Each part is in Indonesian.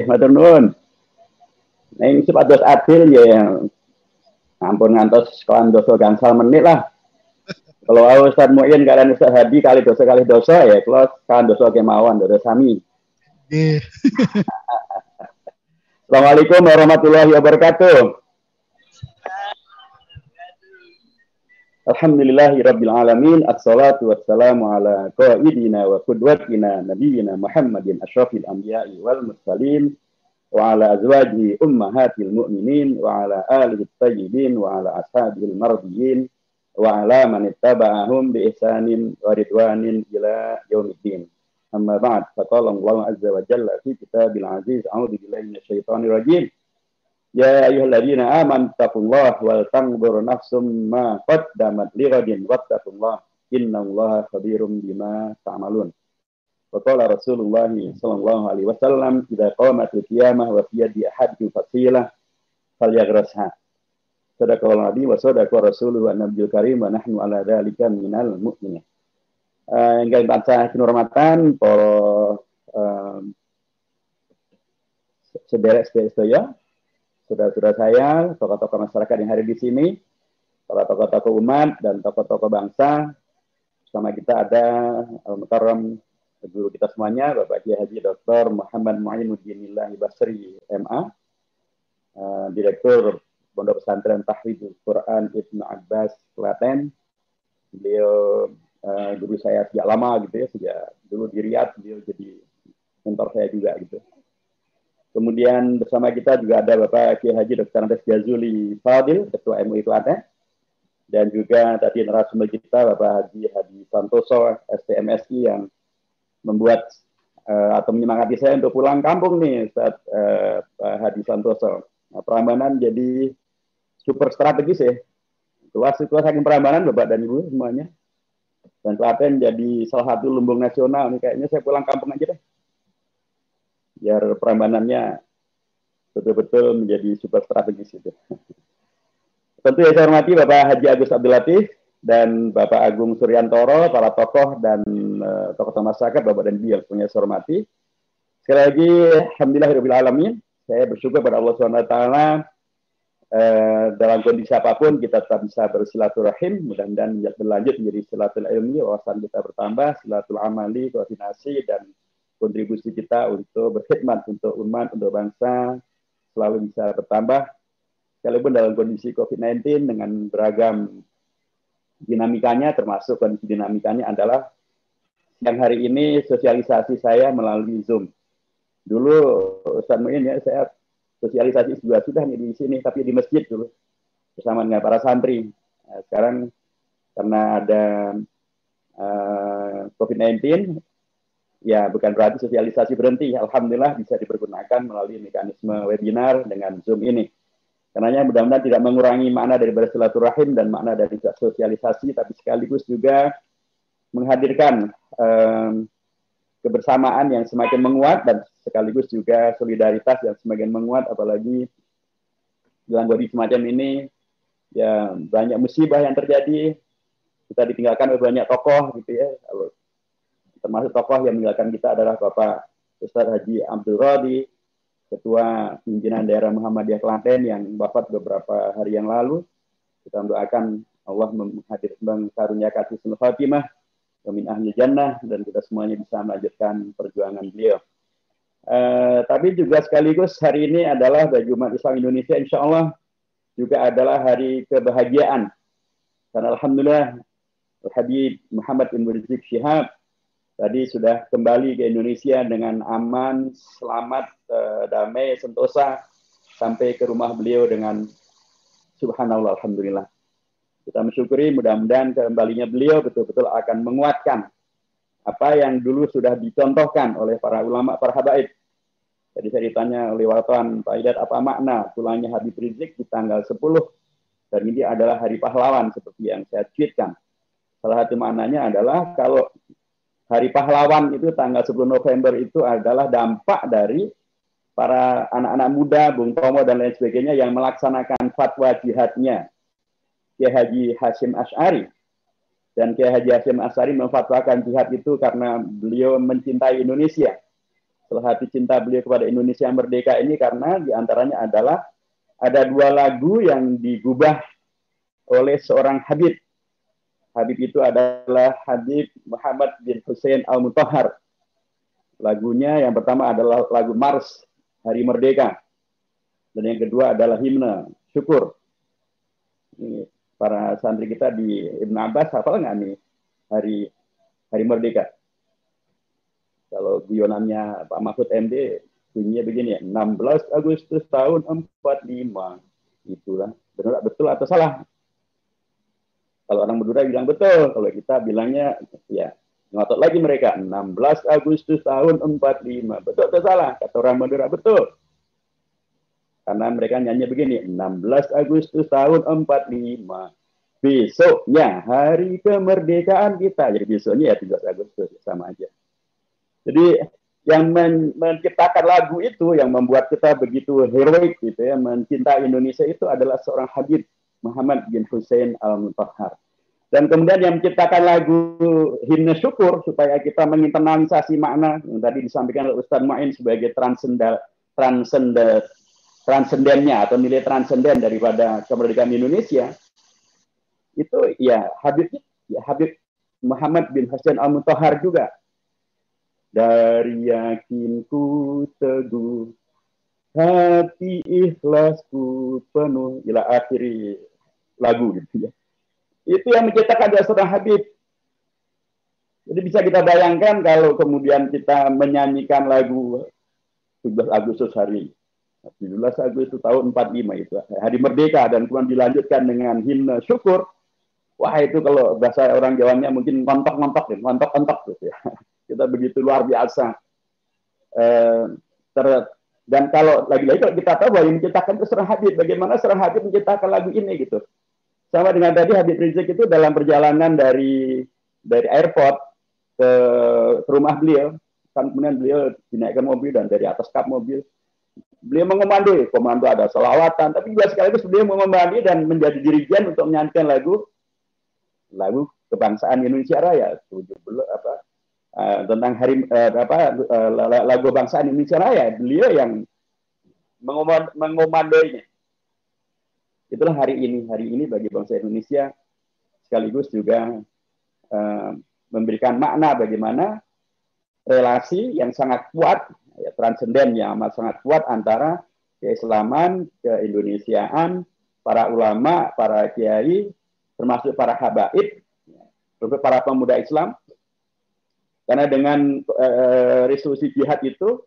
matur nuwun. Ning supados adil ya ampun ngantos kawan dosa gangsal menit lah. Kalau Ustaz Muin kalian Ustaz Hadi kali dosa ya kalau kawan dosa kemawon dosa sami. Nggih. Assalamualaikum warahmatullahi wabarakatuh. Alhamdulillahi rabbil alamin. Assalatu wassalamu ala qaidina wa qudwatina nabiyyina Muhammadin asyrafil anbiya'i wal mursalin wa ala azwajihi ummahatil mu'minin wa ala alihi tayyibin wa ala ashabil mardiyyin wa ala man ittaba'ahum bi ihsanin wa ridwanin ila yaumiddin. Amma ba'd. Faqala Allah azza wa jalla fi kitabil aziz. A'udzu billahi minasyaitonir rajim. Ya ayyuhalladzina amanu taqullaha wal tanzur nafsum ma qaddamat lighadin wattaqullaha innallaha khabirum bima ta'malun. Wa qala Rasulullah sallallahu alaihi wasallam idza qamatil qiyamah wa fi yadi ahadikum fasilah falyagrasha. Sadaqallahu nabi wa sadaqa rasulullah nabiyul karim wa nahnu ala dzalika minal mu'minin. Ingkang tansah kinurmatan para sederek-sederek sedaya, saudara-saudara saya, tokoh-tokoh masyarakat yang hadir di sini, para tokoh-tokoh umat dan tokoh-tokoh bangsa. Bersama kita ada Al-Mukarram guru kita semuanya, Bapak Kiai Haji Dr. Muhammad Mu'inuddinillah Basri MA, Direktur Pondok Pesantren Tahfidzul Quran Ibnu Abbas Klaten. Beliau guru saya sejak lama gitu ya, sejak dulu di Riyadh beliau jadi mentor saya juga gitu. Kemudian bersama kita juga ada Bapak Kiai Haji Dr. Andes Jazuli Fadil, Ketua MUI Klaten, dan juga tadi narasumber kita Bapak Haji Hadi Santoso, STMSI yang membuat atau menyemangati saya untuk pulang kampung nih saat Pak Hadi Santoso. Nah, Prambanan jadi super strategis ya. Keluar saking Prambanan Bapak dan Ibu semuanya. Dan Klaten jadi salah satu lumbung nasional nih, kayaknya saya pulang kampung aja deh. Biar Prambanannya betul-betul menjadi super strategis itu. Tentu ya saya hormati Bapak Haji Agus Abdul Latif dan Bapak Agung Suryantoro, para tokoh dan tokoh masyarakat, Bapak dan Ibu yang punya saya hormati. Sekali lagi, alhamdulillahirobbilalamin, saya bersyukur pada Allah SWT dalam kondisi apapun kita tetap bisa bersilaturahim, mudah-mudahan berlanjut menjadi silatul ilmi, wawasan kita bertambah, silatul amali, koordinasi, dan kontribusi kita untuk berkhidmat untuk umat, untuk bangsa selalu bisa bertambah sekalipun dalam kondisi COVID-19 dengan beragam dinamikanya, termasuk kondisi dinamikanya adalah yang hari ini sosialisasi saya melalui Zoom. Dulu Ustaz Muin ya, saya sosialisasi juga sudah nih di sini, tapi di masjid dulu bersama dengan para santri. Nah, sekarang karena ada COVID-19, ya bukan berarti sosialisasi berhenti. Alhamdulillah bisa dipergunakan melalui mekanisme webinar dengan Zoom ini. Karenanya mudah-mudahan tidak mengurangi makna dari bersilaturahim dan makna dari sosialisasi, tapi sekaligus juga menghadirkan kebersamaan yang semakin menguat dan sekaligus juga solidaritas yang semakin menguat, apalagi dalam kondisi semacam ini ya banyak musibah yang terjadi. Kita ditinggalkan oleh banyak tokoh gitu ya. Termasuk tokoh yang meninggalkan kita adalah Bapak Ustadz Haji Abdul Rodi, Ketua Pimpinan Daerah Muhammadiyah Klaten yang wafat beberapa hari yang lalu. Kita mendoakan Allah mengkaruniakan husnul khatimah, min ahli jannah, dan kita semuanya bisa melanjutkan perjuangan beliau. Tapi juga sekaligus hari ini adalah bagi umat Islam Indonesia, insya Allah juga adalah hari kebahagiaan. Karena Alhamdulillah Habib Muhammad bin Rizik Syihab tadi sudah kembali ke Indonesia dengan aman, selamat, damai, sentosa, sampai ke rumah beliau dengan subhanallah, alhamdulillah. Kita mensyukuri mudah-mudahan kembalinya beliau betul-betul akan menguatkan apa yang dulu sudah dicontohkan oleh para ulama, para habaib. Jadi saya ditanya oleh wartawan, Pak Hidayat, apa makna pulangnya Habib Rizik di tanggal 10? Dan ini adalah hari pahlawan seperti yang saya tweetkan. Salah satu maknanya adalah kalau Hari Pahlawan itu tanggal 10 November itu adalah dampak dari para anak-anak muda, Bung Tomo dan lain sebagainya yang melaksanakan fatwa jihadnya Kiai Haji Hasyim Asy'ari. Dan Kiai Haji Hasyim Asy'ari memfatwakan jihad itu karena beliau mencintai Indonesia. salah satu cinta beliau kepada Indonesia yang merdeka ini karena diantaranya adalah ada 2 lagu yang digubah oleh seorang Habib. Habib itu adalah Habib Muhammad bin Hussein Al-Mutahhar. Lagunya yang pertama adalah lagu Mars Hari Merdeka. Dan yang kedua adalah himne syukur. Ini para santri kita di Ibn Abbas hafal nggak nih Hari Merdeka? Kalau guyonannya Pak Mahfud MD bunyinya begini ya, 16 Agustus tahun 45. Itulah benar betul atau salah? Kalau orang Madura bilang betul, kalau kita bilangnya ya ngotot lagi mereka 16 Agustus tahun 45. Betul atau salah? Kata orang Madura betul. Karena mereka nyanyi begini, 16 Agustus tahun 45. Besoknya hari kemerdekaan kita. Jadi besoknya ya 17 Agustus, sama aja. Jadi yang menciptakan lagu itu, yang membuat kita begitu heroik gitu ya, mencintai Indonesia itu adalah seorang Habib Muhammad bin Hussein Al-Mutahhar. Dan kemudian yang menciptakan lagu himne syukur supaya kita menginternalisasi makna yang tadi disampaikan oleh Ustaz Muin sebagai transendennya atau nilai transenden daripada kemerdekaan Indonesia. Itu ya Habib Muhammad bin Hussein Al-Mutahhar juga. Dari yakinku teguh, hati ikhlasku penuh, ila akhiri lagu gitu ya. Itu yang menciptakan seorang Habib. Jadi bisa kita bayangkan kalau kemudian kita menyanyikan lagu 17 Agustus hari 17 Agustus tahun 45 itu hari merdeka dan kemudian dilanjutkan dengan himne syukur. Wah itu kalau bahasa orang Jawanya mungkin ngontok-ngontok gitu ya. Kita begitu luar biasa. Dan kalau lagi-lagi kalau kita tahu bahwa yang menciptakan itu seorang Habib, bagaimana seorang Habib menciptakan lagu ini gitu. Sama dengan tadi Habib Rizik itu dalam perjalanan dari airport ke rumah beliau, kan kemudian beliau dinaikkan mobil dan dari atas kap mobil beliau mengomando ada selawatan, tapi juga sekaligus beliau mengomando dan menjadi dirijen untuk menyanyikan lagu kebangsaan Indonesia Raya, tentang lagu kebangsaan Indonesia Raya, beliau yang mengomandoinya. Itulah hari ini bagi bangsa Indonesia sekaligus juga memberikan makna bagaimana relasi yang sangat kuat, ya, transenden yang amat sangat kuat antara keislaman, keindonesiaan, para ulama, para kiai, termasuk para habaib, para pemuda Islam. Karena dengan resolusi jihad itu,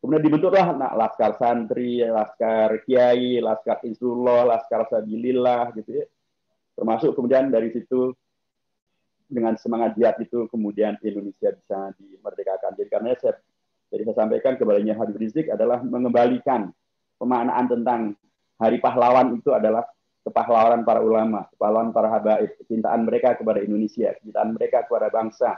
kemudian dibentuklah laskar santri, laskar kiai, laskar Hizbullah, laskar Sabilillah, gitu ya. Termasuk kemudian dari situ dengan semangat jihad itu kemudian Indonesia bisa dimerdekakan. Jadi karena saya sampaikan kepadanya Habib Rizik adalah mengembalikan pemaknaan tentang Hari Pahlawan itu adalah kepahlawanan para ulama, kepahlawanan para habaib, kecintaan mereka kepada Indonesia, kecintaan mereka kepada bangsa,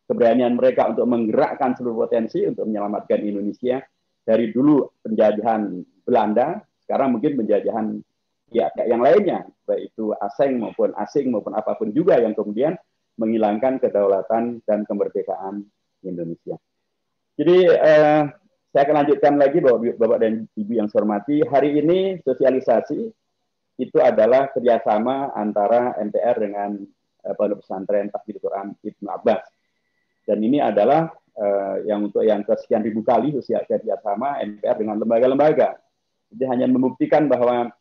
keberanian mereka untuk menggerakkan seluruh potensi untuk menyelamatkan Indonesia dari dulu penjajahan Belanda, sekarang mungkin penjajahan yang lainnya, baik itu asing maupun apapun juga yang kemudian menghilangkan kedaulatan dan kemerdekaan Indonesia. Jadi saya akan lanjutkan lagi Bapak dan Ibu yang saya hormati, hari ini sosialisasi itu adalah kerjasama antara MPR dengan Pondok Pesantren Tahfidzul Quran Ibnu Abbas. Dan ini adalah untuk yang kesekian ribu kali usia kerjasama MPR dengan lembaga-lembaga. Jadi hanya membuktikan bahwa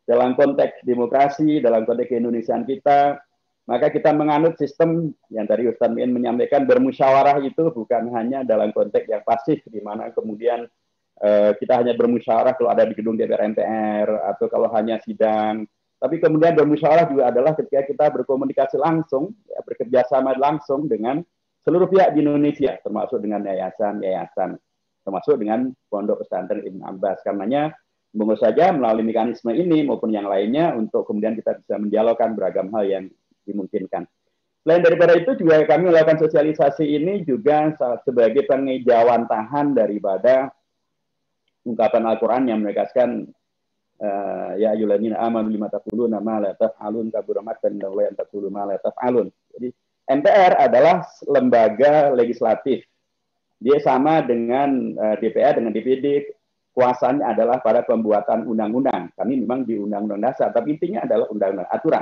dalam konteks demokrasi, dalam konteks keindonesiaan kita, maka kita menganut sistem yang tadi Ustaz Muin menyampaikan, bermusyawarah itu bukan hanya dalam konteks yang pasif, di mana kemudian kita hanya bermusyawarah kalau ada di gedung DPR MPR, atau kalau hanya sidang. Tapi kemudian bermusyawarah juga adalah ketika kita berkomunikasi langsung, ya, bekerjasama langsung dengan seluruh pihak di Indonesia, termasuk dengan yayasan-yayasan, termasuk dengan Pondok Pesantren Ibnu Abbas. Karenanya, monggo saja melalui mekanisme ini maupun yang lainnya untuk kemudian kita bisa mendialogkan beragam hal yang dimungkinkan. Selain daripada itu juga kami melakukan sosialisasi ini juga sebagai pengejauhan tahan daripada ungkapan Al-Quran yang menegaskan ya ayyuhalladzina amanu lima taquluna ma la taf'alun kabura maqtan indallahi an taqulu ma la taf'alun. Jadi MPR adalah lembaga legislatif Dia sama dengan DPR, dengan DPD, kuasanya adalah pada pembuatan undang-undang. Kami memang di undang-undang dasar, tapi intinya adalah undang-undang aturan.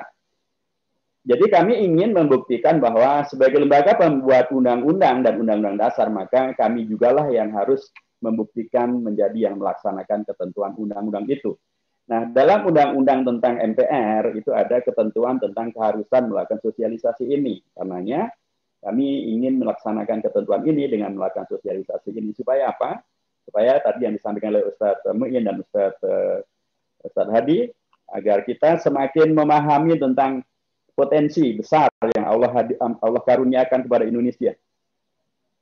Jadi kami ingin membuktikan bahwa sebagai lembaga pembuat undang-undang dan undang-undang dasar, maka kami jugalah yang harus membuktikan menjadi yang melaksanakan ketentuan undang-undang itu. Nah, dalam undang-undang tentang MPR itu ada ketentuan tentang keharusan melakukan sosialisasi ini. Karenanya kami ingin melaksanakan ketentuan ini dengan melakukan sosialisasi ini supaya apa? Supaya tadi yang disampaikan oleh Ustadz Mu'in dan Ustadz Hadi, agar kita semakin memahami tentang potensi besar yang Allah karuniakan kepada Indonesia.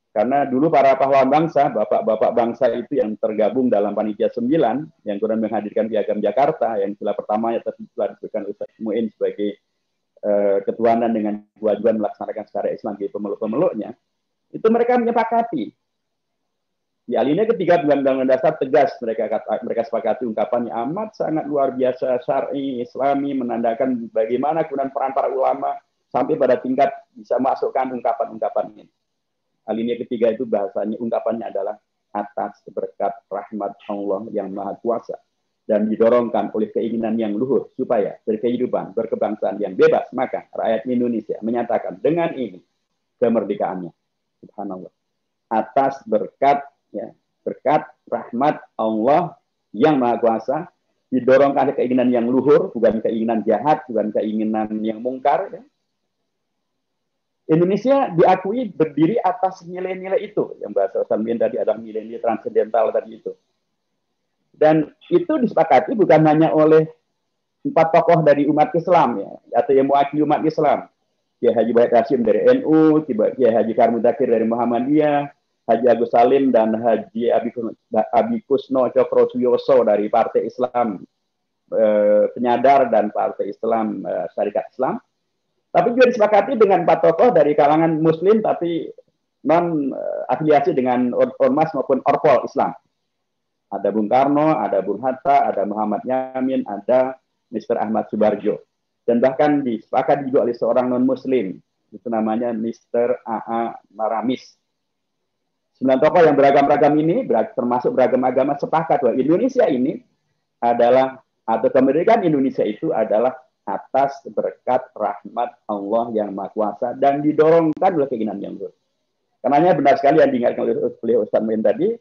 Karena dulu para pahlawan bangsa, bapak-bapak bangsa itu yang tergabung dalam Panitia 9, yang kemudian menghadirkan Piagam Jakarta, yang sila pertamanya telah disebutkan Ustaz Mu'in sebagai ketuhanan dengan kewajiban melaksanakan secara Islam bagi pemeluk-pemeluknya, itu mereka menyepakati. Di alinea ketiga Undang-Undang Dasar tegas mereka sepakati ungkapannya amat sangat luar biasa, syar'i, islami, menandakan bagaimana kemudian peran para ulama sampai pada tingkat bisa masukkan ungkapan-ungkapan ini. Alinea ketiga itu bahasanya, ungkapannya adalah atas berkat rahmat Allah yang Maha Kuasa dan didorongkan oleh keinginan yang luhur supaya berkehidupan, berkebangsaan yang bebas, maka rakyat Indonesia menyatakan dengan ini kemerdekaannya. Subhanallah. Atas berkat rahmat Allah yang Maha Kuasa, didorongkan keinginan yang luhur, bukan keinginan jahat, bukan keinginan yang mungkar. Ya. Indonesia diakui berdiri atas nilai-nilai itu, yang bahasa Ustaz tadi ada nilai-nilai transendental tadi itu. Dan itu disepakati bukan hanya oleh 4 tokoh dari umat Islam, ya, atau yang mewakili umat Islam. Kiai Haji Wahid Hasyim dari NU, Kiai Haji Karmu Dzakir dari Muhammadiyah, Haji Agus Salim dan Haji Abi Kusno Cokro Suyoso dari Partai Islam Penyadar dan Partai Islam Syarikat Islam. Tapi juga disepakati dengan 4 tokoh dari kalangan Muslim tapi non afiliasi dengan ormas maupun orpol Islam. Ada Bung Karno, ada Bung Hatta, ada Muhammad Yamin, ada Mr. Ahmad Subarjo. Dan bahkan disepakati juga oleh seorang non-Muslim, itu namanya Mr. A.A. Maramis. 9 tokoh yang beragam-ragam ini, termasuk beragam agama, sepakat bahwa Indonesia ini adalah, atau kemerdekaan Indonesia itu adalah atas berkat rahmat Allah yang Maha Kuasa dan didorongkan oleh keinginan yang luhur. Karenanya benar sekali yang diingatkan oleh Ustaz Muin tadi,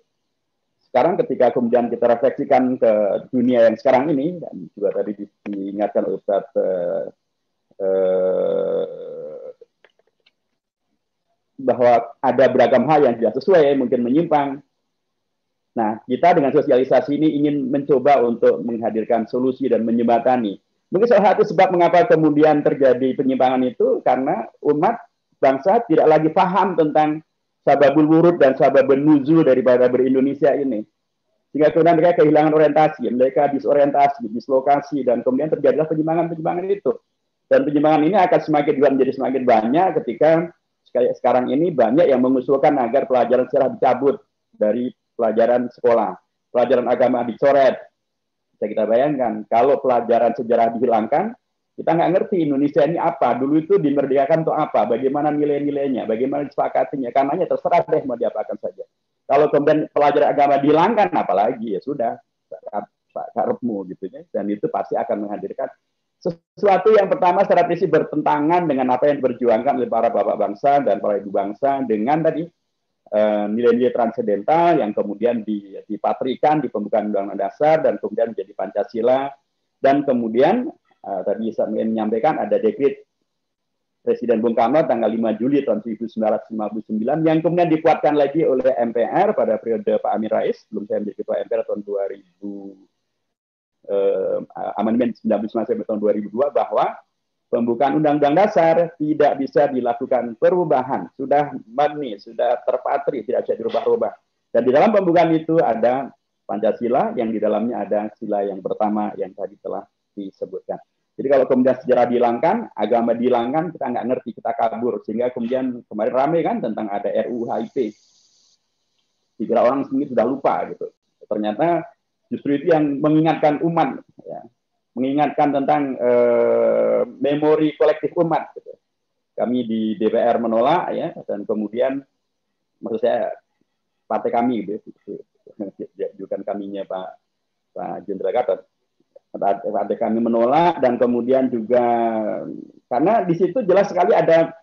sekarang ketika kemudian kita refleksikan ke dunia yang sekarang ini, dan juga tadi diingatkan oleh Ustaz bahwa ada beragam hal yang tidak sesuai, mungkin menyimpang. Nah, kita dengan sosialisasi ini ingin mencoba untuk menghadirkan solusi dan menjembatani. Mungkin salah satu sebab mengapa kemudian terjadi penyimpangan itu karena umat bangsa tidak lagi paham tentang sababul wurud dan sababun nuzul daripada ber-Indonesia ini. Sehingga kemudian mereka kehilangan orientasi, mereka disorientasi, dislokasi, dan kemudian terjadilah penyimpangan-penyimpangan itu. Dan penyimpangan ini akan menjadi semakin banyak ketika sekarang ini banyak yang mengusulkan agar pelajaran sejarah dicabut dari pelajaran sekolah. Pelajaran agama dicoret. Bisa kita bayangkan, kalau pelajaran sejarah dihilangkan, kita nggak ngerti Indonesia ini apa, dulu itu dimerdekakan untuk apa, bagaimana nilai-nilainya, bagaimana disepakatinya, karenanya terserah deh mau diapakan saja. Kalau kemudian pelajaran agama dihilangkan, apalagi ya sudah, karepmu gitu ya, dan itu pasti akan menghadirkan sesuatu yang pertama secara prinsip bertentangan dengan apa yang diperjuangkan oleh para bapak bangsa dan para ibu bangsa dengan tadi nilai-nilai transendental yang kemudian dipatrikan di pembukaan Undang-Undang Dasar dan kemudian menjadi Pancasila, dan kemudian tadi saya menyampaikan ada dekret Presiden Bung Karno tanggal 5 Juli tahun 1959 yang kemudian dikuatkan lagi oleh MPR pada periode Pak Amin Rais sebelum saya menjadi Ketua MPR tahun 2000, amandemen 19 sampai tahun 2002, bahwa pembukaan Undang-Undang Dasar tidak bisa dilakukan perubahan, sudah murni, sudah terpatri, tidak bisa dirubah-rubah. Dan di dalam pembukaan itu ada Pancasila, yang di dalamnya ada sila yang pertama yang tadi telah disebutkan. Jadi kalau kemudian sejarah dihilangkan, agama dihilangkan, kita nggak ngerti, kita kabur. Sehingga kemudian kemarin ramai kan tentang ada RUU HIP. Dikira orang sendiri sudah lupa gitu. Ternyata justru itu yang mengingatkan umat, ya. Mengingatkan tentang memori kolektif umat. Gitu. Kami di DPR menolak, ya, dan kemudian maksud saya partai kami, bukan kaminya Pak Jenderal Gatot. Partai kami menolak, dan kemudian juga karena di situ jelas sekali ada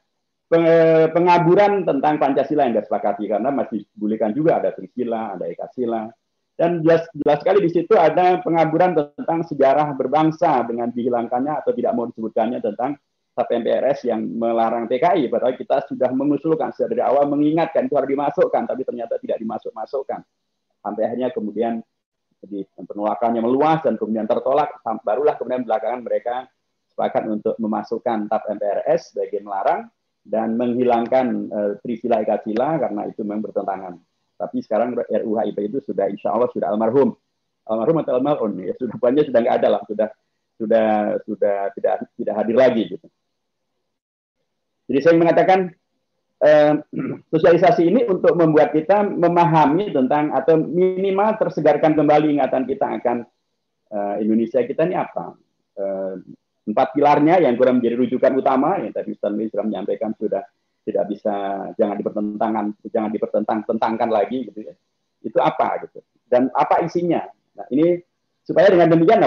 pengaburan tentang Pancasila yang disepakati, karena masih dibolehkan juga ada Trisila, ada Ekasila, dan jelas sekali di situ ada pengaburan tentang sejarah berbangsa dengan dihilangkannya atau tidak mau disebutkannya tentang SAP MPRS yang melarang PKI, padahal kita sudah mengusulkan dari awal, mengingatkan itu harus dimasukkan, tapi ternyata tidak dimasukkan. Sampai akhirnya kemudian penolakannya meluas dan kemudian tertolak, barulah kemudian belakangan mereka sepakat untuk memasukkan TAP MPRS sebagai melarang dan menghilangkan Trisila Ekasila karena itu memang bertentangan. Tapi sekarang RUU HIP itu sudah insya Allah sudah almarhum atau almarhum, ya sudah banyak sudah nggak ada lah, sudah tidak hadir lagi gitu. Jadi saya mengatakan sosialisasi ini untuk membuat kita memahami tentang atau minimal tersegarkan kembali ingatan kita akan Indonesia kita ini apa. 4 pilarnya yang kurang menjadi rujukan utama yang tadi Ustaz Luis sudah menyampaikan, sudah tidak bisa, jangan dipertentangkan lagi gitu ya. Itu apa gitu. Dan apa isinya. Nah, ini supaya dengan demikian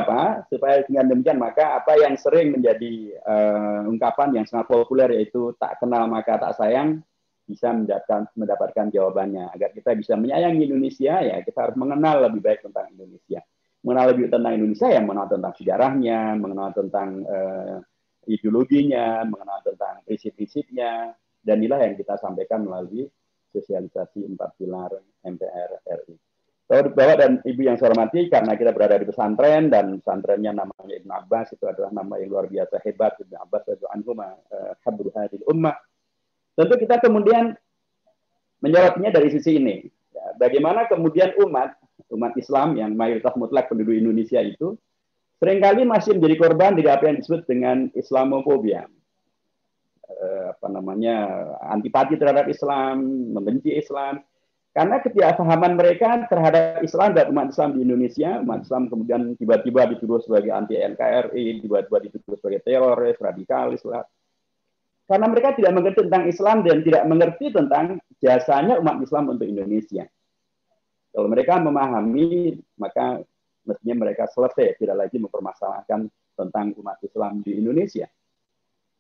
maka apa yang sering menjadi ungkapan yang sangat populer yaitu tak kenal maka tak sayang bisa mendapatkan jawabannya. Agar kita bisa menyayangi Indonesia, ya kita harus mengenal lebih baik tentang Indonesia. Mengenal lebih tentang Indonesia, ya mengenal tentang sejarahnya, mengenal tentang ideologinya, mengenal tentang prinsip-prinsipnya, dan inilah yang kita sampaikan melalui sosialisasi 4 pilar MPR RI. Bapak dan Ibu yang saya hormati, karena kita berada di pesantren dan pesantrennya namanya Ibnu Abbas, itu adalah nama yang luar biasa hebat, Ibnu Abbas radhiyallahu anhu habrul hadil ummah. Tentu kita kemudian menyorotnya dari sisi ini. Ya, bagaimana kemudian umat Islam yang mayoritas mutlak penduduk Indonesia itu seringkali masih menjadi korban dari apa yang disebut dengan Islamofobia. Antipati terhadap Islam, membenci Islam. Karena ketidakpahaman mereka terhadap Islam dan umat Islam di Indonesia, umat Islam kemudian tiba-tiba dituduh sebagai anti NKRI, tiba-tiba dituduh sebagai teroris, radikalis lah. Karena mereka tidak mengerti tentang Islam dan tidak mengerti tentang jasanya umat Islam untuk Indonesia. Kalau mereka memahami, maka mestinya mereka selesai, tidak lagi mempermasalahkan tentang umat Islam di Indonesia.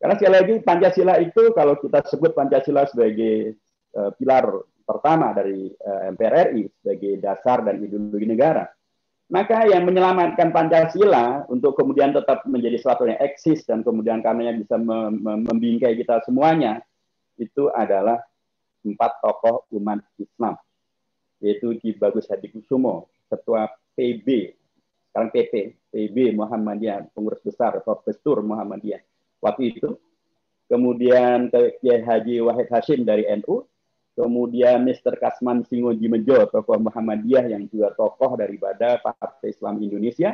Karena sekali lagi Pancasila itu, kalau kita sebut Pancasila sebagai pilar pertama dari MPR RI sebagai dasar dan ideologi negara, maka yang menyelamatkan Pancasila untuk kemudian tetap menjadi sesuatu yang eksis dan kemudian karenanya bisa membingkai kita semuanya, itu adalah 4 tokoh umat Islam, yaitu Ki Bagus Hadikusumo, Ketua PB, sekarang PB Muhammadiyah, pengurus besar atau Pestur Muhammadiyah waktu itu, kemudian Kiai Haji Wahid Hashim dari NU, kemudian Mr. Kasman Singojimejo, tokoh Muhammadiyah yang juga tokoh daripada Partai Islam Indonesia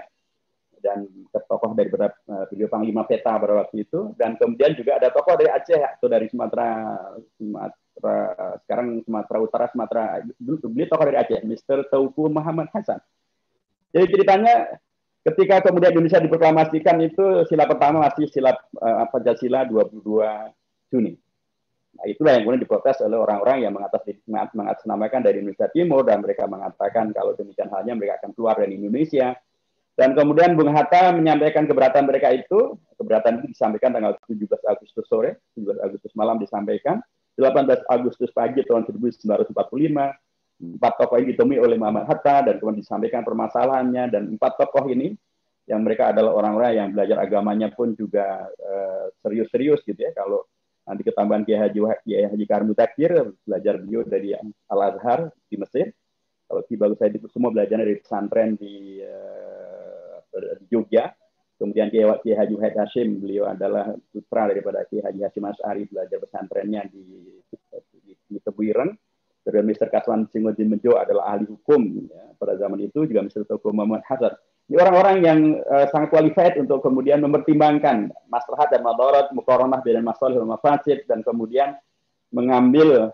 dan tokoh daripada beliau Panglima Peta pada waktu itu, dan kemudian juga ada tokoh dari Aceh atau dari Sumatera sekarang Sumatera Utara, beliau tokoh dari Aceh, Mr. Tauku Muhammad Hasan. Jadi ceritanya ketika kemudian Indonesia diproklamasikan itu sila pertama masih sila Pancasila 22 Juni. Nah, itulah yang kemudian diprotes oleh orang-orang yang mengatasnamakan dari Indonesia Timur, dan mereka mengatakan kalau demikian halnya mereka akan keluar dari Indonesia. Dan kemudian Bung Hatta menyampaikan keberatan mereka itu, keberatan itu disampaikan tanggal 17 Agustus sore, 17 Agustus malam disampaikan, 18 Agustus pagi tahun 1945, 4 tokoh ini ditemui oleh Muhammad Hatta dan kemudian disampaikan permasalahannya, dan 4 tokoh ini yang mereka adalah orang-orang yang belajar agamanya pun juga serius-serius gitu ya. Kalau nanti ketambahan Kiai Haji Karim Mutakir, belajar beliau dari Al-Azhar di Mesir. Kalau Ki Bagus itu semua belajar dari pesantren di Jogja. Kemudian Kiai Haji Wahid Hashim, beliau adalah putra daripada Kiai Haji Hashim Asy'ari, belajar pesantrennya di Tebuireng. Dan Mr. Kasman Singojimejo adalah ahli hukum ya, pada zaman itu, juga Mr. Tauku Muhammad Hasan. Ini orang-orang yang sangat qualified untuk kemudian mempertimbangkan maslahat dan madarat, muqaranah dan masalih dan mafasid, dan kemudian mengambil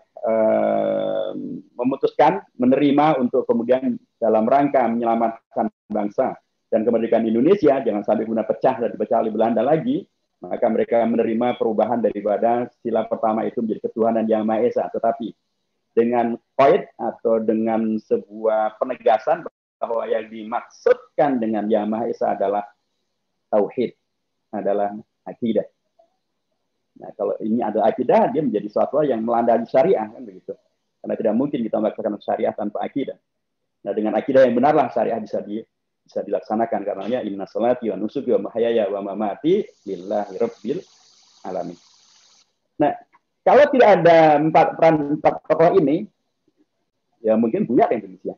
memutuskan, menerima untuk kemudian dalam rangka menyelamatkan bangsa dan kemerdekaan Indonesia, jangan sampai guna pecah dan dipecah oleh Belanda lagi, maka mereka menerima perubahan daripada sila pertama itu menjadi ketuhanan yang Maha Esa. Tetapi dengan qaid atau dengan sebuah penegasan bahwa yang dimaksudkan dengan Yang Maha Esa adalah tauhid, adalah akidah. Nah, kalau ini adalah akidah, dia menjadi sesuatu yang melandasi syariah, kan begitu. Karena tidak mungkin kita melaksanakan syariah tanpa akidah. Nah, dengan akidah yang benarlah syariah bisa dilaksanakan. Karenanya inna salati wa nusuki wa mahyaya wa mamati lillahi rabbil alamin. Nah, kalau tidak ada empat tokoh ini, ya mungkin buyar Indonesia.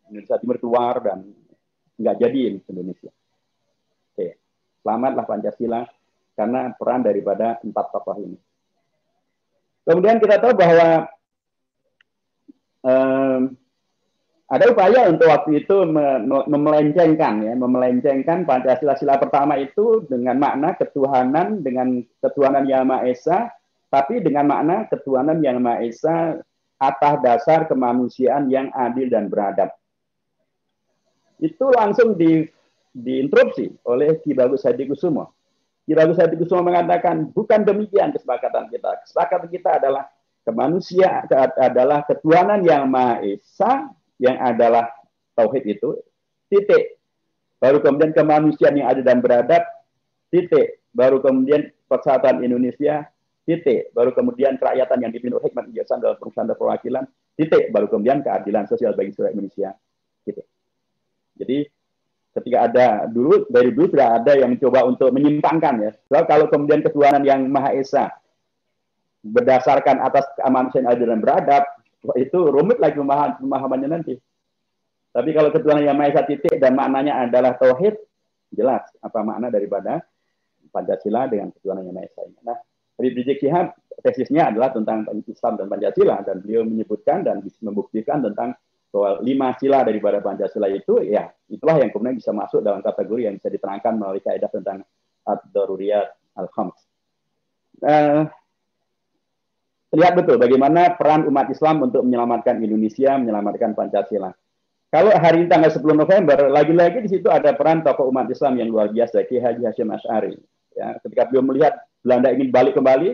Indonesia Timur keluar dan nggak jadi Indonesia. Oke. Selamatlah Pancasila karena peran daripada empat tokoh ini. Kemudian kita tahu bahwa ada upaya untuk waktu itu memelencengkan Pancasila sila pertama itu dengan makna ketuhanan Yang Maha Esa, tapi dengan makna ketuhanan Yang Maha Esa atas dasar kemanusiaan yang adil dan beradab. Itu langsung diinterupsi oleh Ki Bagus Hadikusumo. Ki Bagus Hadikusumo mengatakan, bukan demikian kesepakatan kita. Kesepakatan kita adalah kemanusiaan adalah ketuhanan Yang Maha Esa, yang adalah tauhid itu, titik. Baru kemudian kemanusiaan yang adil dan beradab, titik. Baru kemudian persatuan Indonesia, titik. Baru kemudian kerakyatan yang dipimpin hikmat bijaksana dalam perusahaan dan perwakilan, titik. Baru kemudian keadilan sosial bagi seluruh Indonesia, titik. Jadi ketika dari dulu sudah ada yang mencoba untuk menyimpangkan ya. So, kalau kemudian ketuhanan Yang Maha Esa berdasarkan atas kemanusiaan adil dan beradab, itu rumit lagi pemahamannya nanti. Tapi kalau ketuhanan Yang Maha Esa titik dan maknanya adalah tauhid, jelas apa makna daripada Pancasila dengan ketuhanan Yang Maha Esa ini. Nah, Rizik Syihab tesisnya adalah tentang Islam dan Pancasila, dan beliau menyebutkan dan membuktikan tentang bahwa 5 sila daripada Pancasila itu, ya itulah yang kemudian bisa masuk dalam kategori yang bisa diterangkan melalui kaidah tentang ad-daruriyat al-khams. Lihat betul bagaimana peran umat Islam untuk menyelamatkan Indonesia, menyelamatkan Pancasila. Kalau hari ini tanggal 10 November, lagi-lagi di situ ada peran tokoh umat Islam yang luar biasa, Ki Haji Hasyim Asy'ari. Ya, ketika beliau melihat Belanda ingin balik kembali,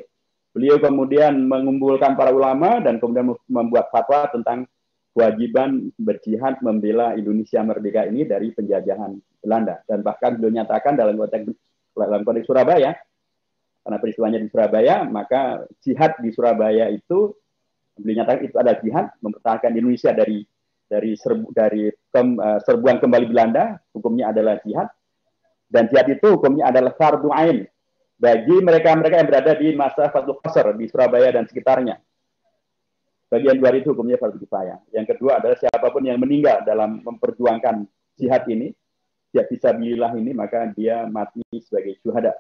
beliau kemudian mengumpulkan para ulama dan kemudian membuat fatwa tentang kewajiban berjihad membela Indonesia merdeka ini dari penjajahan Belanda. Dan bahkan beliau nyatakan dalam konteks Surabaya, karena peristiwanya di Surabaya, maka jihad di Surabaya itu beliau nyatakan itu adalah jihad mempertahankan Indonesia dari serbuan kembali Belanda, hukumnya adalah jihad. Dan jihad itu hukumnya adalah fardhu ain bagi mereka-mereka yang berada di masa Fathul Qasr di Surabaya dan sekitarnya. Bagian luar itu hukumnya fardhu kifayah. Yang kedua adalah siapapun yang meninggal dalam memperjuangkan jihad ini, jihad fisabilillah ini, maka dia mati sebagai syuhada.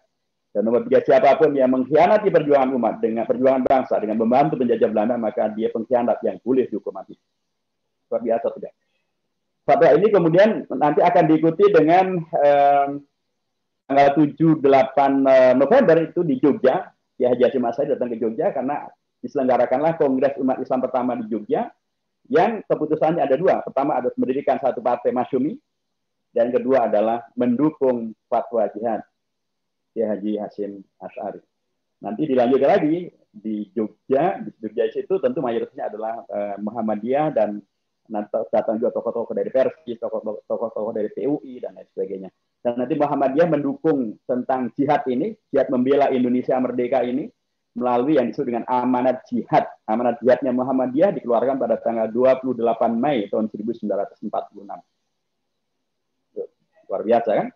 Dan nomor 3, siapapun yang mengkhianati perjuangan umat dengan perjuangan bangsa dengan membantu penjajah Belanda, maka dia pengkhianat yang boleh dihukum mati. Luar biasa tidak. Fatwa ini kemudian nanti akan diikuti dengan tanggal 7-8 November itu di Jogja. Ki Haji Hasyim Asy'ari datang ke Jogja karena diselenggarakanlah Kongres Umat Islam pertama di Jogja, yang keputusannya ada 2. Pertama adalah mendirikan satu partai Masyumi, dan kedua adalah mendukung fatwa jihad Ki Haji Hasyim Asy'ari. Nanti dilanjutkan lagi di Jogja. Di Jogja itu tentu mayoritasnya adalah Muhammadiyah, dan datang juga tokoh-tokoh dari Persis, tokoh-tokoh dari PUI dan lain sebagainya. Dan nanti Muhammadiyah mendukung tentang jihad ini, jihad membela Indonesia merdeka ini, melalui yang disebut dengan amanat jihad. Amanat jihadnya Muhammadiyah dikeluarkan pada tanggal 28 Mei tahun 1946. Luar biasa kan?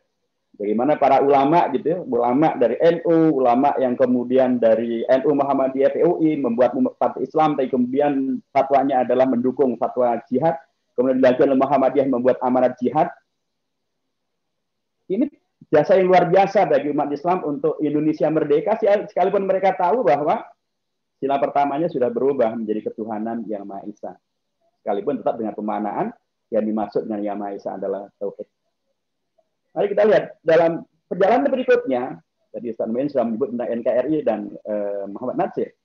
Bagaimana para ulama gitu ya, ulama dari NU, ulama yang kemudian dari NU, Muhammadiyah, PUI membuat partai Islam, tapi kemudian fatwanya adalah mendukung fatwa jihad. Kemudian dilanjutkan oleh Muhammadiyah membuat amanat jihad. Ini jasa yang luar biasa bagi umat Islam untuk Indonesia merdeka, sekalipun mereka tahu bahwa sila pertamanya sudah berubah menjadi ketuhanan Yang Maha Esa. Sekalipun tetap dengan pemaknaan yang dimaksud dengan Yang Maha Esa adalah tauhid. Mari kita lihat dalam perjalanan berikutnya, tadi Ustaz Muin sudah menyebut tentang NKRI dan Muhammad Natsir.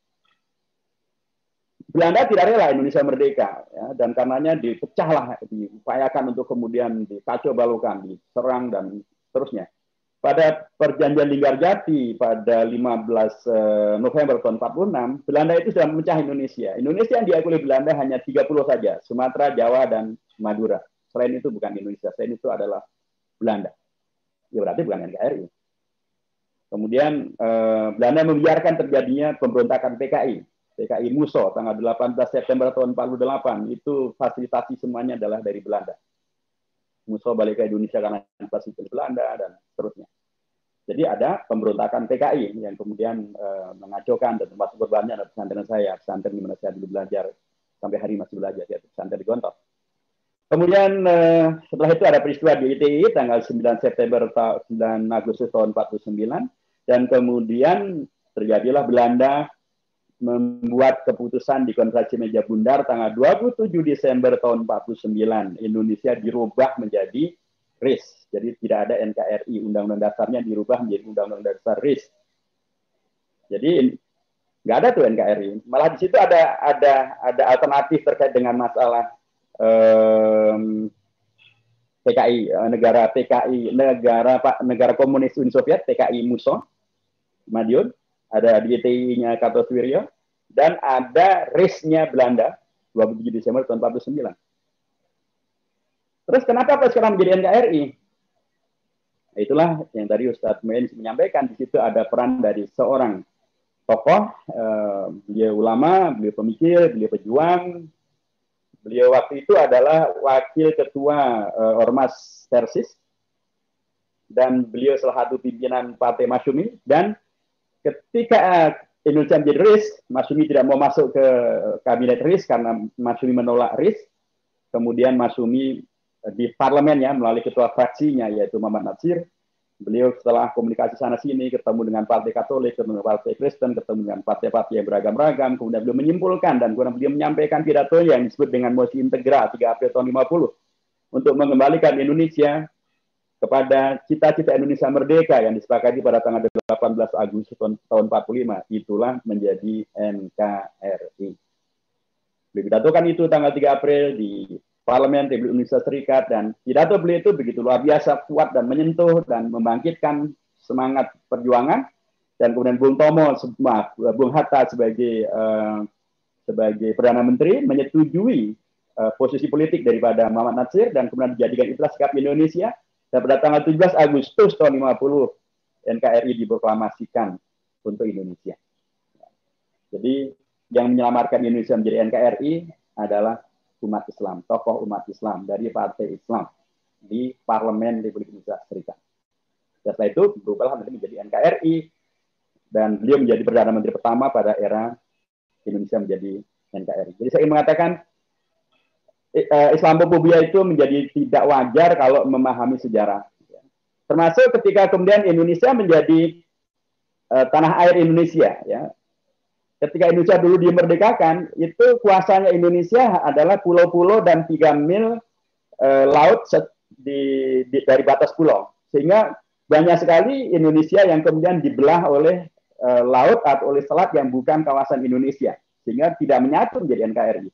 Belanda tidak rela Indonesia merdeka, ya, dan karenanya dipecahlah, diupayakan untuk kemudian dikacau balukan, diserang dan seterusnya. pada perjanjian Linggarjati pada 15 November tahun 46, Belanda itu sudah memecah Indonesia. Indonesia yang diakui Belanda hanya 30 saja, Sumatera, Jawa, dan Madura. Selain itu bukan Indonesia, selain itu adalah Belanda. Ya berarti bukan NKRI. Kemudian Belanda membiarkan terjadinya pemberontakan PKI Muso tanggal 18 September tahun 48. Itu fasilitasi semuanya adalah dari Belanda. Muso balik ke Indonesia karena invasi Belanda dan seterusnya. Jadi ada pemberontakan PKI yang kemudian mengacaukan, dan termasuk korbannya ada pesantren saya, pesantren di mana saya dulu belajar sampai hari masih belajar, ya, pesantren di Gontor. Kemudian setelah itu ada peristiwa di ITI tanggal 9 September 9 Agustus tahun 49, dan kemudian terjadilah Belanda membuat keputusan di konferensi meja bundar tanggal 27 Desember tahun 49. Indonesia dirubah menjadi RIS. Jadi tidak ada NKRI. Undang-undang dasarnya dirubah menjadi Undang-Undang Dasar RIS. Jadi nggak ada tuh NKRI. Malah di situ ada alternatif terkait dengan masalah PKI, negara komunis Uni Soviet, PKI Muso, Madiun. Ada DTI-nya Kartosuwiryo, dan ada RIS-nya Belanda 27 Desember tahun 49. Terus kenapa pas sekarang menjadi NKRI? Itulah yang tadi Ustadz Muin menyampaikan. Di situ ada peran dari seorang tokoh, beliau ulama, beliau pemikir, beliau pejuang. Beliau waktu itu adalah wakil ketua Ormas Persis, dan beliau salah satu pimpinan Partai Masyumi. Dan ketika Indonesia menjadi RIS, Masyumi tidak mau masuk ke kabinet RIS karena Masyumi menolak RIS. Kemudian Masyumi di parlemennya melalui ketua fraksinya yaitu Muhammad Natsir, beliau setelah komunikasi sana sini ketemu dengan Partai Katolik, ketemu dengan Partai Kristen, ketemu dengan partai-partai yang beragam-ragam, kemudian beliau menyimpulkan dan kemudian beliau menyampaikan pidato yang disebut dengan mosi integral 3 April tahun 50 untuk mengembalikan Indonesia kepada cita-cita Indonesia merdeka yang disepakati pada tanggal 18 Agustus tahun 45. Itulah menjadi NKRI. Beliau pidatokan itu tanggal 3 April di Parlemen Republik Indonesia Serikat, dan pidato beliau itu begitu luar biasa, kuat dan menyentuh dan membangkitkan semangat perjuangan. Dan kemudian Bung Hatta sebagai Perdana Menteri menyetujui posisi politik daripada Muhammad Natsir, dan kemudian dijadikan itulah sikap Indonesia. Dan pada tanggal 17 Agustus tahun 50, NKRI diproklamasikan untuk Indonesia. Jadi yang menyelamatkan Indonesia menjadi NKRI adalah umat Islam, tokoh umat Islam dari Partai Islam di Parlemen Republik Indonesia Serikat. Dan setelah itu berubahlah menjadi NKRI, dan beliau menjadi Perdana Menteri pertama pada era Indonesia menjadi NKRI. Jadi saya ingin mengatakan Islamophobia itu menjadi tidak wajar kalau memahami sejarah. Termasuk ketika kemudian Indonesia menjadi tanah air Indonesia. Ya. Ketika Indonesia dulu dimerdekakan, itu kuasanya Indonesia adalah pulau-pulau dan 3 mil laut dari batas pulau. Sehingga banyak sekali Indonesia yang kemudian dibelah oleh laut atau oleh selat yang bukan kawasan Indonesia. Sehingga tidak menyatu menjadi NKRI.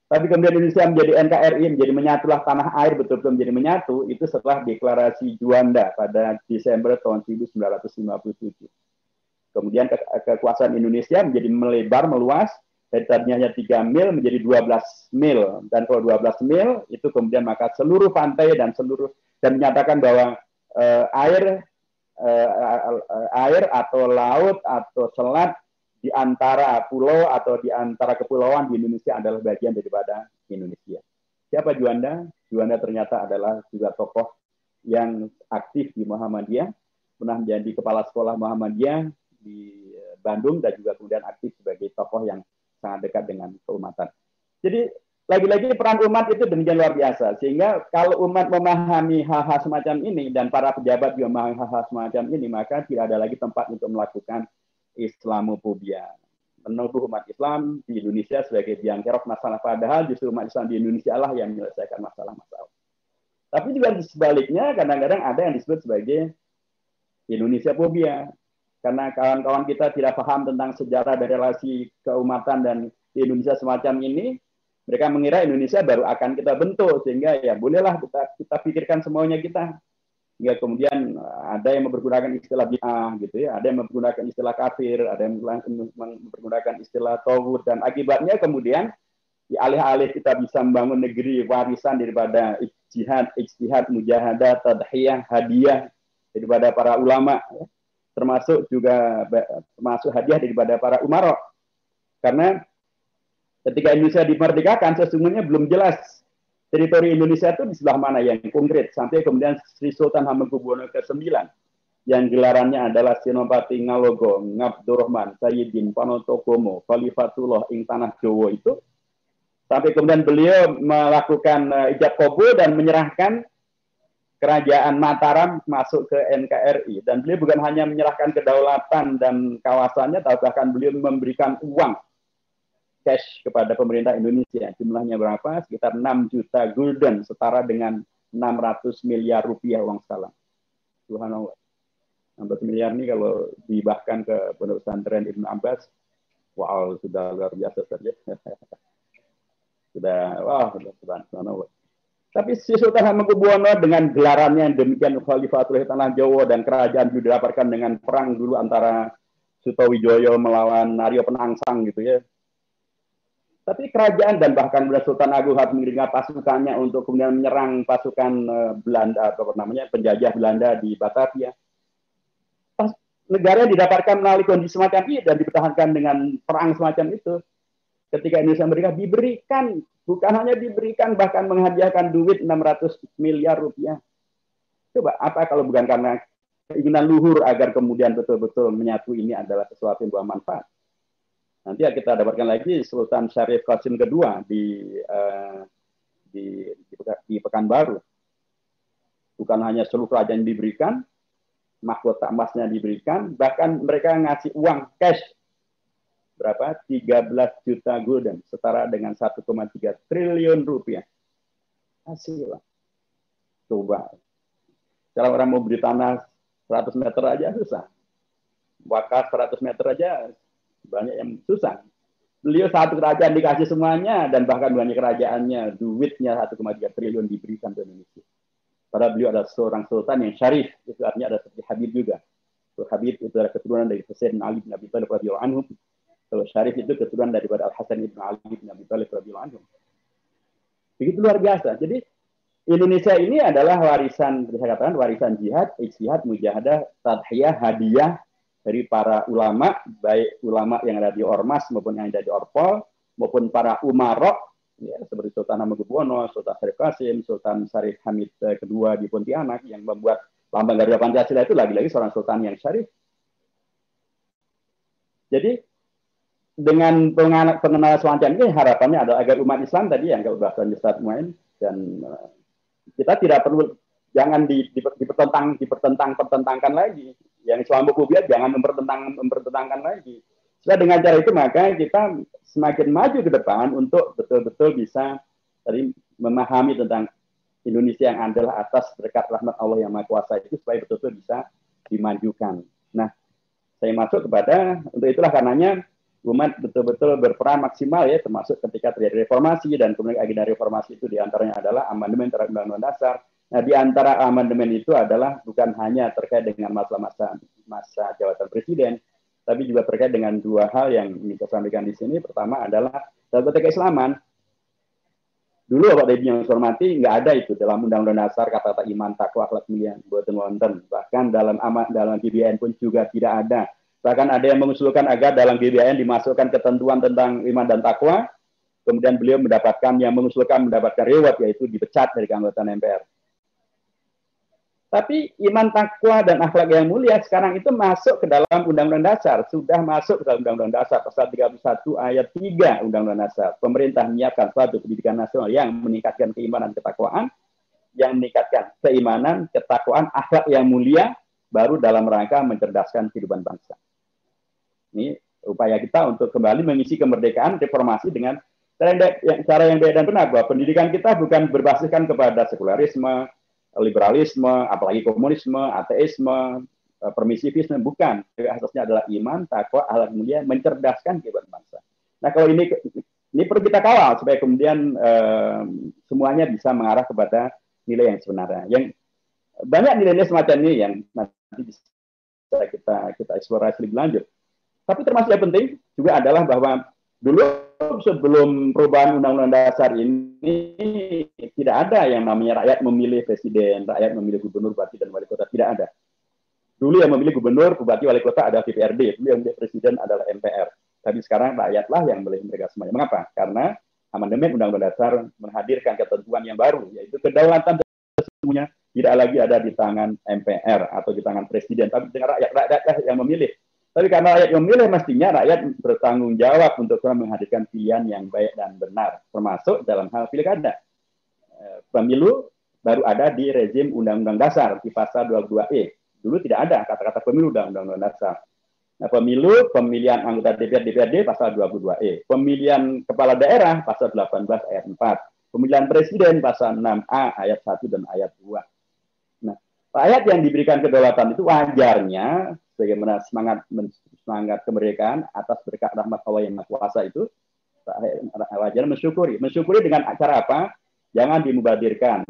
Tapi kemudian Indonesia menjadi NKRI, menjadi menyatulah tanah air, betul-betul menjadi menyatu, itu setelah deklarasi Juanda pada Desember tahun 1957. Kemudian kekuasaan Indonesia menjadi melebar, meluas, dari tadinya hanya 3 mil menjadi 12 mil. Dan kalau 12 mil, itu kemudian maka seluruh pantai dan menyatakan bahwa air atau laut atau selat di antara pulau atau di antara kepulauan di Indonesia adalah bagian daripada Indonesia. Siapa Juanda? Juanda ternyata adalah juga tokoh yang aktif di Muhammadiyah, pernah menjadi kepala sekolah Muhammadiyah di Bandung, dan juga kemudian aktif sebagai tokoh yang sangat dekat dengan keumatan. Jadi lagi-lagi peran umat itu demikian luar biasa, sehingga kalau umat memahami hal-hal semacam ini dan para pejabat juga memahami hal-hal semacam ini, maka tidak ada lagi tempat untuk melakukan Islamophobia, menuduh umat Islam di Indonesia sebagai biang kerok masalah, padahal justru umat Islam di Indonesia lah yang menyelesaikan masalah-masalah. Tapi juga sebaliknya, kadang-kadang ada yang disebut sebagai Indonesia phobia, karena kawan-kawan kita tidak paham tentang sejarah dan relasi keumatan dan di Indonesia semacam ini. Mereka mengira Indonesia baru akan kita bentuk, sehingga ya bolehlah kita pikirkan semuanya kita. Hingga kemudian ada yang mempergunakan istilah bid'ah gitu ya, ada yang mempergunakan istilah kafir, ada yang mempergunakan istilah tauhid, dan akibatnya kemudian di alih-alih kita bisa membangun negeri warisan daripada ijtihad, mujahadah, tadhiyah, hadiah daripada para ulama, ya, termasuk juga termasuk hadiah daripada para umara. Karena ketika Indonesia dimerdekakan sesungguhnya belum jelas teritori Indonesia itu di sebelah mana yang konkret, sampai kemudian Sri Sultan Hamengkubuwono ke-9 yang gelarannya adalah Senopati Ngalogo Ngabdurrahman Sayyidin Panotokomo Khalifatullah ing Tanah Jawa itu, sampai kemudian beliau melakukan ijab kabul dan menyerahkan kerajaan Mataram masuk ke NKRI, dan beliau bukan hanya menyerahkan kedaulatan dan kawasannya, tapi bahkan beliau memberikan uang cash kepada pemerintah Indonesia. Jumlahnya berapa? Sekitar 6 juta gulden, setara dengan 600 miliar rupiah uang salam. Subhanallah. 600 miliar ini kalau dibahkan ke pondok pesantren Ibnu Abbas, wow, sudah luar biasa saja. Sudah, wah, subhanallah. Tapi si Sultan Hamengkubuwono dengan gelarannya yang demikian Khalifatul Tanah Jawa dan kerajaan juga didapatkan dengan perang dulu antara Sutowijoyo melawan Aryo Penangsang gitu ya. Tapi kerajaan dan bahkan Sultan Agung harus mengirimkan pasukannya untuk kemudian menyerang pasukan Belanda atau namanya penjajah Belanda di Batavia. Negara didapatkan melalui kondisi semacam ini dan dipertahankan dengan perang semacam itu. Ketika Indonesia merdeka diberikan, bukan hanya diberikan, bahkan menghadiahkan duit 600 miliar rupiah. Coba apa kalau bukan karena keinginan luhur agar kemudian betul-betul menyatu ini adalah sesuatu yang bermanfaat. Nanti kita dapatkan lagi Sultan Syarif Qasim kedua di Pekanbaru. Bukan hanya seluruh kerajaan diberikan, mahkota emasnya diberikan, bahkan mereka ngasih uang cash berapa? 13 juta gulden, setara dengan 1,3 triliun rupiah. Hasil lah. Coba. Kalau orang mau beli tanah 100 meter aja susah. Wakaf 100 meter aja banyak yang susah. Beliau satu kerajaan dikasih semuanya, dan bahkan banyak kerajaannya, duitnya 1,3 triliun diberikan ke Indonesia. Padahal beliau adalah seorang sultan yang syarif, itu artinya ada seperti Habib juga. So, Habib itu adalah keturunan dari Husain Ali bin Abi Thalib radhiyallahu anhu. Kalau Syarif itu keturunan daripada Al-Hasan ibn Ali bin Abi Thalib radhiyallahu anhu. Begitu luar biasa. Jadi Indonesia ini adalah warisan, saya katakan warisan jihad, ijtihad, mujahadah, tadhiyah, hadiah dari para ulama, baik ulama yang ada di Ormas maupun yang ada di Orpol, maupun para umarok, ya, seperti Sultan Hamengkubuwono, Sultan Syarif Qasim, Sultan Syarif Hamid kedua di Pontianak, yang membuat lambang Garuda Pancasila itu lagi-lagi seorang sultan yang syarif. Jadi dengan pengenalan semacam ini harapannya adalah agar umat Islam tadi yang kalau bahasa Ustaz Muin, dan kita tidak perlu, jangan dipertentangkan lagi. Yang Islamophobia jangan mempertentangkan lagi. Setelah dengan cara itu maka kita semakin maju ke depan untuk betul-betul bisa tadi memahami tentang Indonesia yang adalah atas berkat rahmat Allah yang Maha Kuasa itu, supaya betul-betul bisa dimajukan. Nah, saya masuk kepada, untuk itulah karenanya umat betul-betul berperan maksimal ya, termasuk ketika terjadi reformasi, dan kemudian agenda reformasi itu diantaranya adalah amandemen terhadap Undang-Undang Dasar. Nah, di antara amandemen itu adalah bukan hanya terkait dengan masa jabatan presiden, tapi juga terkait dengan dua hal yang ingin saya sampaikan di sini. Pertama adalah dalam konteks keislaman. Dulu Bapak Ibu yang saya hormati, nggak ada itu dalam Undang-Undang Dasar kata-kata iman, takwa, akhlak mulia, boten wonten. Bahkan dalam GBHN pun juga tidak ada. Bahkan ada yang mengusulkan agar dalam GBHN dimasukkan ketentuan tentang iman dan takwa. Kemudian beliau mengusulkan mendapatkan reward, yaitu dipecat dari keanggotaan MPR. Tapi iman, takwa, dan akhlak yang mulia sekarang itu masuk ke dalam Undang-Undang Dasar. Sudah masuk ke dalam Undang-Undang Dasar. Pasal 31 ayat 3 Undang-Undang Dasar. Pemerintah menyiapkan suatu pendidikan nasional yang meningkatkan keimanan, ketakwaan, yang meningkatkan keimanan, ketakwaan, akhlak yang mulia, baru dalam rangka mencerdaskan kehidupan bangsa. Ini upaya kita untuk kembali mengisi kemerdekaan reformasi dengan cara yang baik dan benar, bahwa pendidikan kita bukan berbasiskan kepada sekularisme, liberalisme, apalagi komunisme, ateisme, permisivisme, bukan. Asasnya adalah iman, takwa, akhlak mulia, mencerdaskan kehidupan bangsa. Nah, kalau ini perlu kita kawal supaya kemudian semuanya bisa mengarah kepada nilai yang sebenarnya. Yang banyak nilai-nilai semacam ini yang nanti bisa kita eksplorasi lebih lanjut. Tapi termasuk yang penting juga adalah bahwa dulu sebelum perubahan Undang-Undang Dasar ini tidak ada yang namanya rakyat memilih presiden, rakyat memilih gubernur, bupati, dan wali kota. Tidak ada. Dulu yang memilih gubernur, bupati, wali kota adalah DPRD. Dulu yang memilih presiden adalah MPR. Tapi sekarang rakyatlah yang memilih mereka semuanya. Mengapa? Karena amandemen Undang-Undang Dasar menghadirkan ketentuan yang baru, yaitu kedaulatan sesungguhnya tidak lagi ada di tangan MPR atau di tangan presiden, tapi dengan rakyat yang memilih. Tapi karena rakyat yang memilih, mestinya rakyat bertanggung jawab untuk menghadirkan pilihan yang baik dan benar, termasuk dalam hal pilkada. Pemilu baru ada di rezim Undang-Undang Dasar di pasal 22E. Dulu tidak ada kata-kata pemilu dalam Undang-Undang Dasar. Nah, pemilu, pemilihan anggota DPR, DPRD pasal 22E. Pemilihan kepala daerah pasal 18 ayat 4. Pemilihan presiden pasal 6A ayat 1 dan ayat 2. Nah, rakyat yang diberikan kedaulatan itu wajarnya sebagaimana semangat kemerdekaan atas berkat rahmat Allah yang Maha Kuasa itu wajar mensyukuri dengan cara apa? Jangan dimubadirkan.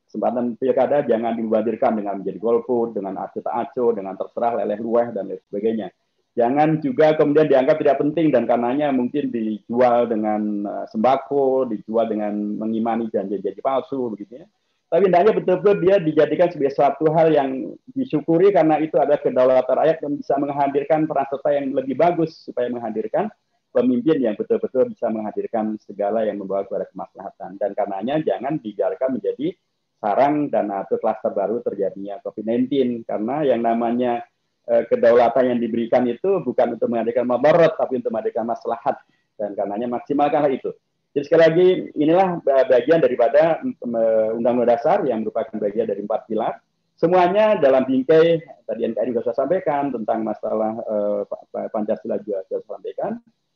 Kesempatan pilkada jangan dimubadirkan dengan menjadi golput, dengan aco-aco, dengan terserah leleh luweh dan lain sebagainya. Jangan juga kemudian dianggap tidak penting dan karenanya mungkin dijual dengan sembako, dijual dengan mengimani janji-janji palsu begitu ya. Tapi hendaknya betul-betul dia dijadikan sebagai suatu hal yang disyukuri karena itu ada kedaulatan rakyat dan bisa menghadirkan peran serta yang lebih bagus supaya menghadirkan pemimpin yang betul-betul bisa menghadirkan segala yang membawa kepada kemaslahatan. Dan karenanya jangan dibiarkan menjadi sarang dan atau klaster baru terjadinya COVID-19 karena yang namanya kedaulatan yang diberikan itu bukan untuk menghadirkan mabarat tapi untuk menghadirkan maslahat dan karenanya maksimalkanlah itu. Jadi sekali lagi inilah bagian daripada Undang-Undang Dasar yang merupakan bagian dari 4 pilar. Semuanya dalam bingkai tadi NKRI sudah saya sampaikan tentang masalah Pancasila juga sudah saya sampaikan,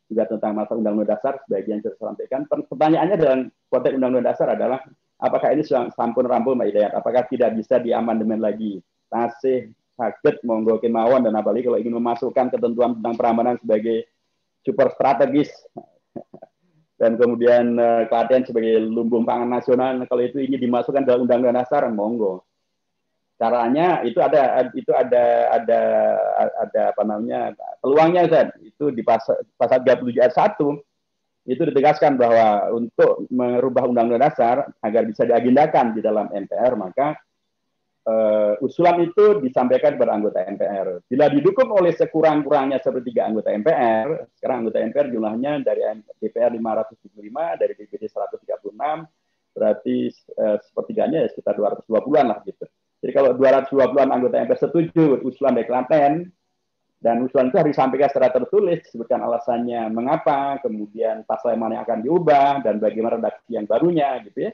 juga tentang masalah Undang-Undang Dasar sebagian sudah saya sampaikan. Pertanyaannya dalam konteks Undang-Undang Dasar adalah apakah ini sudah sampun rampung Mbak Hidayat? Apakah tidak bisa diamandemen lagi? Tasih, sakit, monggo kemauan dan apalagi kalau ingin memasukkan ketentuan tentang peramanan sebagai super strategis dan kemudian Klaten sebagai lumbung pangan nasional, kalau itu ingin dimasukkan dalam Undang-Undang Dasar, monggo. Caranya itu ada apa namanya peluangnya Zat. Itu di pasal 37 ayat 1 itu ditegaskan bahwa untuk merubah Undang-Undang Dasar agar bisa diagendakan di dalam MPR maka usulan itu disampaikan kepada anggota MPR. Bila didukung oleh sekurang-kurangnya sepertiga anggota MPR, sekarang anggota MPR jumlahnya dari DPR 575, dari DPD 136, berarti sepertiganya ya sekitar 220-an lah gitu. Jadi kalau 220-an anggota MPR setuju usulan dari Klaten, dan usulan itu harus disampaikan secara tertulis, disebutkan alasannya mengapa, kemudian pasal yang mana yang akan diubah, dan bagaimana redaksi yang barunya gitu ya.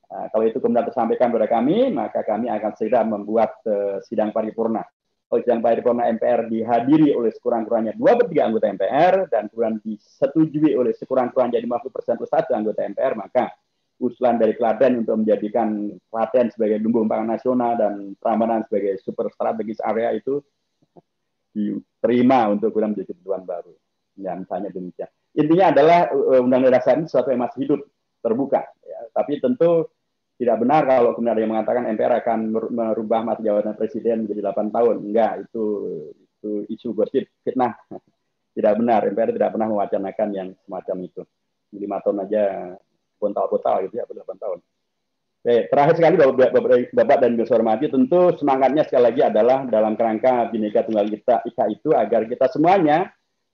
Nah, kalau itu kemudian tersampaikan kepada kami, maka kami akan segera membuat sidang paripurna. Kalau sidang paripurna MPR dihadiri oleh sekurang-kurangnya 2/3 anggota MPR dan kemudian disetujui oleh sekurang-kurangnya 50% plus 1 anggota MPR, maka usulan dari Klaten untuk menjadikan Klaten sebagai lumbung pangan nasional dan Prambanan sebagai super strategis area itu diterima untuk kemudian menjadi kebutuhan baru. Ya, misalnya demikian. Intinya adalah Undang-Undang Dasar ini sesuatu yang masih hidup, terbuka. Ya. Tapi tentu tidak benar kalau kemudian ada yang mengatakan MPR akan merubah masa jabatan presiden menjadi 8 tahun. Enggak, itu isu gosip, fitnah. Tidak benar, MPR tidak pernah mewacanakan yang semacam itu. 5 tahun aja pontal-pontal gitu ya, 8 tahun. Oke, terakhir sekali Bapak dan Ibu hormati, tentu semangatnya sekali lagi adalah dalam kerangka Bhinneka Tunggal Ika itu agar kita semuanya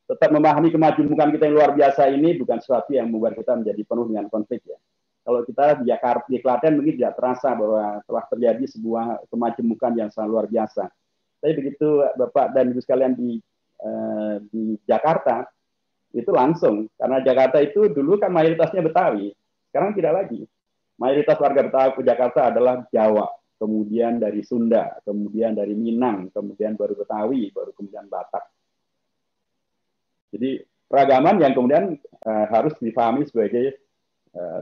tetap memahami kemajemukan kita yang luar biasa ini bukan sesuatu yang membuat kita menjadi penuh dengan konflik ya. Kalau kita di Jakarta, di Klaten mungkin tidak terasa bahwa telah terjadi sebuah kemajemukan yang sangat luar biasa. Tapi begitu Bapak dan Ibu sekalian di Jakarta, itu langsung. Karena Jakarta itu dulu kan mayoritasnya Betawi, sekarang tidak lagi. Mayoritas warga Betawi Jakarta adalah Jawa, kemudian dari Sunda, kemudian dari Minang, kemudian baru Betawi, baru kemudian Batak. Jadi keragaman yang kemudian harus dipahami sebagai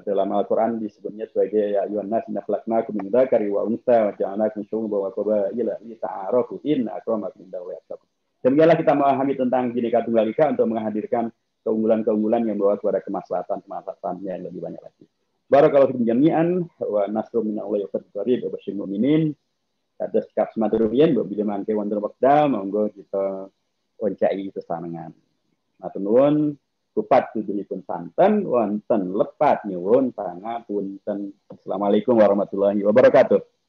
dalam Al-Quran disebutnya sebagai ya ayuhan nas inna khalaqnakum min dzakari wa untha wa ja'alnakum syu'uban wa qabaila lita'arafu inna akramakum indallahi atqakum. Demikianlah kita memahami tentang Bhinneka Tunggal Ika untuk menghadirkan keunggulan-keunggulan yang membawa kepada kemaslahatan yang lebih banyak lagi. Barakallahu fiikum jami'an wa nasrun minallahi wa fadlun qarib wa basyiril mu'minin. Kados sikap sematur rumiyin mbok bilih mangke wonten wekdal monggo kita oncai sesanengan. Matur nuwun. Kupat tudunipun santen wonten lepat nyuwun pangapunten. Assalamualaikum warahmatullahi wabarakatuh.